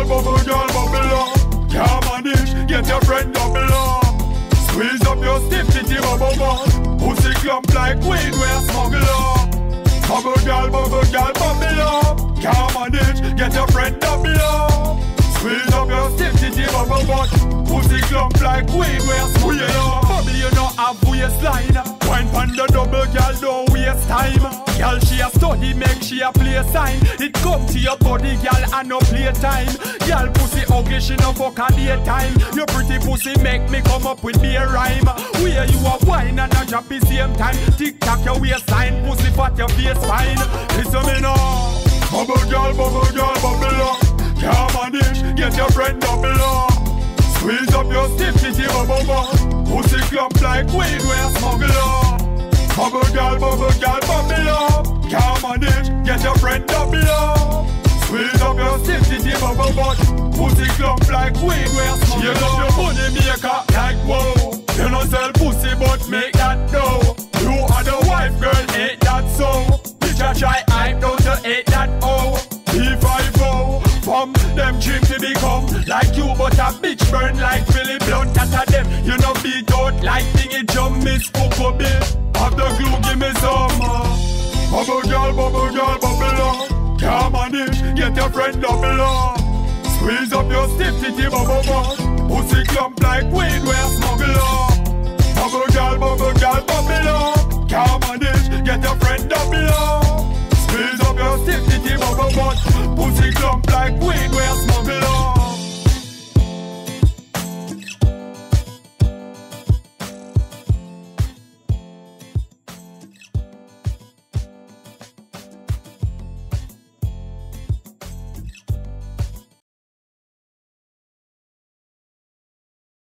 bubble up. Can't manage, get your friend double up. Squeeze up your stiff titty bubble butt. Pussy clump like weed, we're smuggle up. Bubble girl, bubble up. Can't manage, get your friend double up. Squeeze up your stiff titty bubble butt. Pussy clump like weed, we're smuggle up. Bubble, you know have waistline. Wine pan the double girl, don't waste time. Girl, she a study, make she a play sign. It come to your body, girl, and no play time. Girl, pussy ugly, she no fuck a daytime. Your pretty pussy make me come up with me a rhyme. Where you a wine and a drop the same time. Tick tock your waistline, pussy fat your face fine. Listen me now. Bubble girl, bubble up. Can't manage, get your friend double up. Squeeze up your stiff titty bubble butt. Pussy clump like weed, we're smuggle up. Bubble girl, bubble up. Can't manage, get your friend double up. Squeeze up your stiff titty bubble butt. Pussy clump like weed, we're smuggle up. You love your money maker like whoa. You no sell pussy but make that dough. You are the wife, girl, ain't that so? Bitch, I try hype, don't you hate that oh. P5O, from them dream to become like you, but a bitch burn like Philly Blunt. That a them, you know beat out like thingy jump, Miss Coco Bill. Have the glue, give me some bubble girl, bubble up. Can't manage, get your friend double up. Squeeze up your stiff titty bubble butt. Pussy clump like weed, we're smuggle up. Bubble girl, bubble up. Can't manage, get your friend double up. Squeeze up your stiff titty bubble butt. Pussy clump like weed, we're smuggle up.